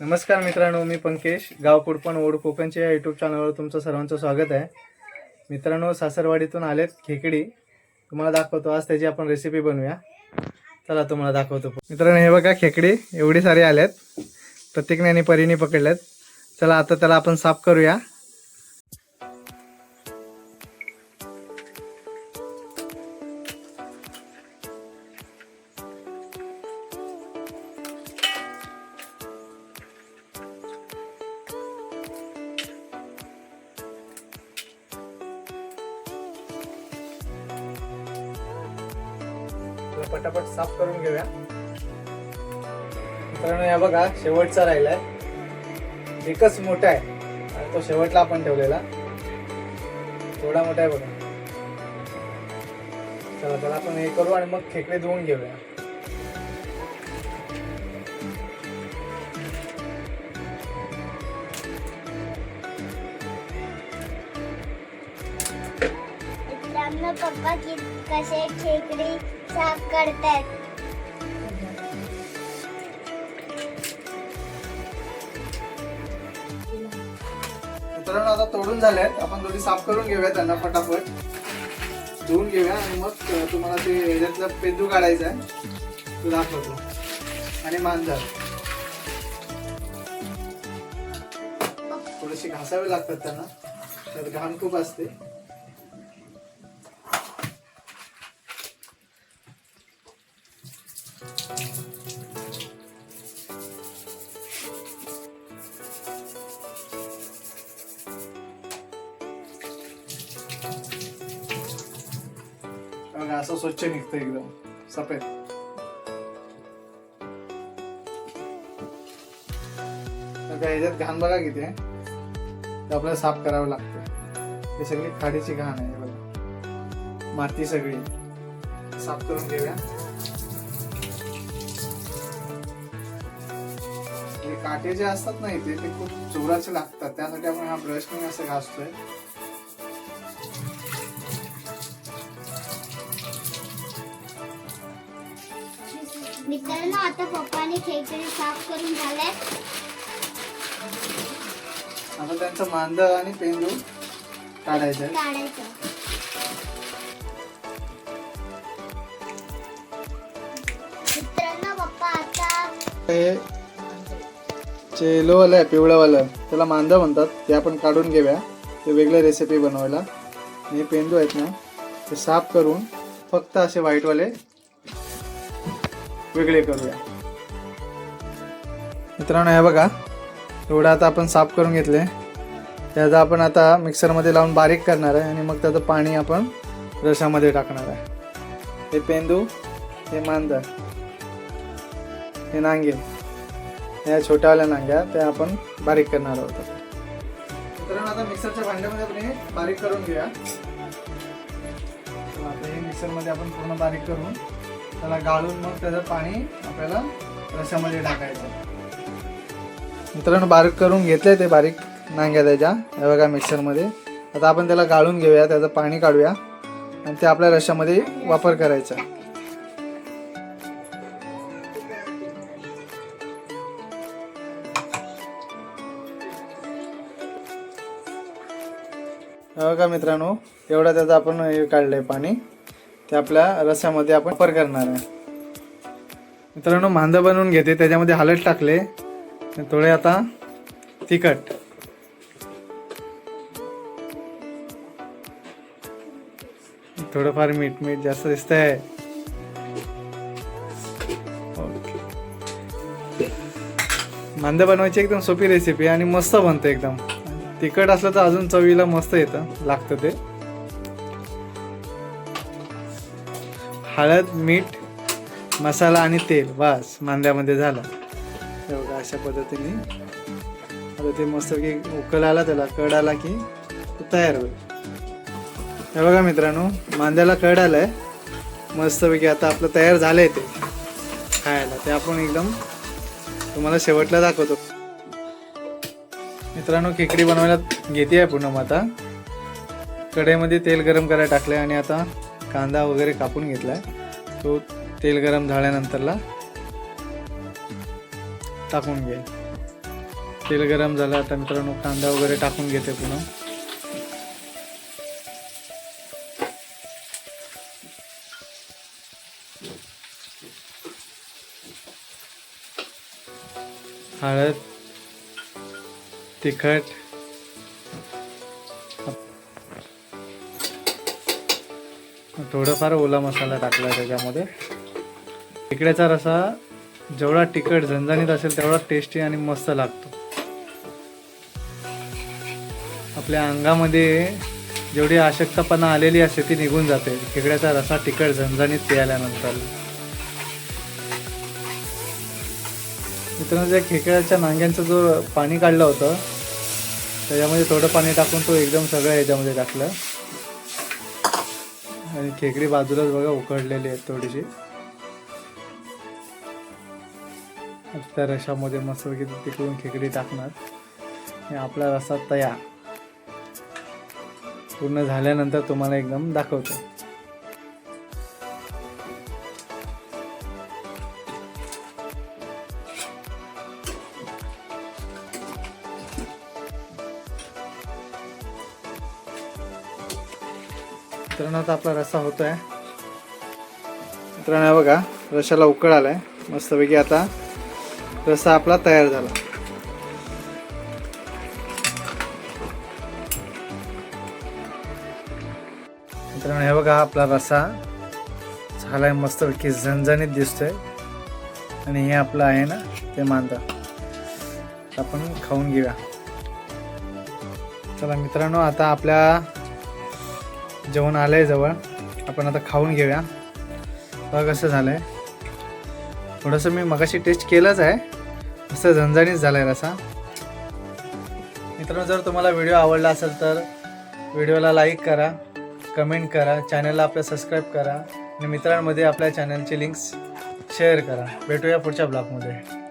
नमस्कार मित्रांनो, मी पंकेश गाव कुडपण ओढ कोकणच्या या यूट्यूब चॅनलवर तुमचं सर्वांचं स्वागत आहे. मित्रांनो, सासरवाडीतून आलेत खेकडी, तुम्हाला दाखवतो. आज त्याची आपण रेसिपी बनवूया. चला तुम्हाला दाखवतो. मित्रांनो, हे बघा खेकडी एवढी सारी आल्यात, प्रत्येकाने आणि परीने पकडल्यात. चला आता त्याला आपण साफ करूया. पटापट साफ करून घेऊया. मित्रांनो, या बघा शेवटचा राहिलाय, एकच मोठा आहे आणि तो शेवटला आपण ठेवलेला थोडा मोठा आहे बघा. चला त्याला आपण हे करू आणि मग खेकडे धुवून घेऊया. पप्पा कसे खेकडी साफ करतात. मित्रांनो, आता तोडून झाल्यात, आपण थोडी साफ करून घेऊया. त्यांना फटाफट धुवून घेऊया आणि मग तुम्हाला ते ह्याच्यातला पेंदू काढायचा आहे तो दाखवतो. आणि मांजर थोडेसे घासावे लागतात त्यांना, त्यात घाण खूप असते. असं स्वच्छ निघतं एकदम सफेद. ह्याच्यात घाण बघा किती आहे, ते आपल्याला साफ करावं लागतं. हे सगळी खाडीची घाण आहे बघा, माती सगळी साफ करून घेऊया. काटे जे असतात ना इथे, ते खूप जोराचे लागतात, त्यासाठी आपण हा ब्रशने असं घासतोय. मित्रांनो, आता पप्पाने खेकडी साफ करून झाले. आता त्यांचं मांजर आणि पेंदू काढायचं. मित्रांनो, पप्पा आता हे चेलोवालं आहे, पिवळावालं, त्याला मांजर म्हणतात. ते आपण काढून घेऊया, ते वेगळी रेसिपी बनवायला. हे पेंदू आहेत ना, ते साफ करून फक्त असे व्हाईटवाले वेगळे करूया. मित्रांनो, हे बघा एवढं आता आपण साफ करून घेतले. त्याचा आपण आता मिक्सरमध्ये लावून बारीक करणार आहे आणि मग त्याचं पाणी आपण रसामध्ये टाकणार आहे. हे पेंदू, हे मांजर, हे नांगे, या छोट्यावाल्या नांग्या, त्या आपण बारीक करणार आहोत. मित्रांनो, आता मिक्सरच्या भांड्यामध्ये आपण हे बारीक करून घेऊया. आता हे मिक्सरमध्ये आपण पूर्ण बारीक करून त्याला गाळून मग त्याचं पाणी आपल्याला रसामध्ये टाकायचं. मित्रांनो, बारीक करून घेतलंय ते बारीक नांग्या त्याच्या, हे बघा मिक्सरमध्ये. आता आपण त्याला गाळून घेऊया, त्याचं पाणी काढूया आणि ते आपल्या रशामध्ये वापर करायचा. बघा मित्रांनो, एवढा त्याचं आपण हे काढलंय पाणी, ते आपल्या रस्यामध्ये आपण वापर करणार आहे. मित्रांनो, मांजर बनवून घेते, त्याच्यामध्ये हळद टाकले, थोडे आता तिखट, थोडंफार मीठ जास्त दिसतंय. मांजर बनवायची एकदम सोपी रेसिपी आणि मस्त बनते एकदम. तिखट असलं तर अजून चवीला मस्त येतं, लागतं ते. हळद, मीठ, मसाला आणि तेल, बस मांद्यामध्ये झालं. हे बघा अशा पद्धतीने आता ते मस्तपैकी उकल आला, त्याला कड आला की तयार होईल. हे बघा मित्रांनो, मांद्याला कड आलाय मस्तपैकी. आता आपलं तयार झालंय ते खायला. ते आपण एकदम तुम्हाला शेवटला दाखवतो. मित्रांनो, खेकडी बनवायला घेते आहे पूर्ण. आता कढईमध्ये तेल गरम करायला टाकले आणि आता कांदा वगैरे कापून घेतलाय. तो तेल गरम झाल्यानंतरला टाकून घे. तेल गरम झालं. आता मित्रांनो कांदा वगैरे टाकून घेते पुन्हा. हळद, तिखट, थोडंफार ओला मसाला टाकला त्याच्यामध्ये. खेकड्याचा रसा जेवढा तिखट झणझणीत असेल तेवढा टेस्टी आणि मस्त लागतो. आपल्या अंगामध्ये जेवढी अशक्तपणा आलेली असते ती निघून जाते खेकड्याचा रसा तिखट झणझणीत प्यायल्यानंतर. मित्रांनो, त्या खेकड्याच्या नांग्यांचं जो पाणी काढलं होतं त्याच्यामध्ये थोडं पाणी टाकून तो एकदम सगळं याच्यामध्ये टाकलं. आणि खेकडी बाजूलाच बघा उकडलेली आहे थोडीशी. त्या रशामध्ये मस्तपैकी तिकडून खेकडी टाकणार आणि आपला रसा तयार. पूर्ण झाल्यानंतर तुम्हाला एकदम दाखवतो. मित्रांनो, आता आपला रस्सा होतोय. मित्रांनो बघा, रशाला उकळ आलाय मस्तपैकी. आता रस्सा आपला तयार झाला. मित्रांनो हे बघा, आपला रस्सा झालाय मस्तपैकी झणझणीत दिसतोय. आणि हे आपलं आहे ना ते मांदा, आपण खाऊन घेऊया. चला मित्रांनो, आता आपल्या जेवण आलंय जवळ, आपण आता खाऊन घेऊया. बघा कसं झालंय. थोडंसं मी मगाशी टेस्ट केलंच आहे, मस्त झणझणीत झालाय रसा. मित्रांनो, जर तुम्हाला व्हिडिओ आवडला असेल तर व्हिडिओला लाईक करा, कमेंट करा, चॅनलला आपल्या सबस्क्राईब करा आणि मित्रांमध्ये आपल्या चॅनलची लिंक्स शेअर करा. भेटूया पुढच्या ब्लॉगमध्ये.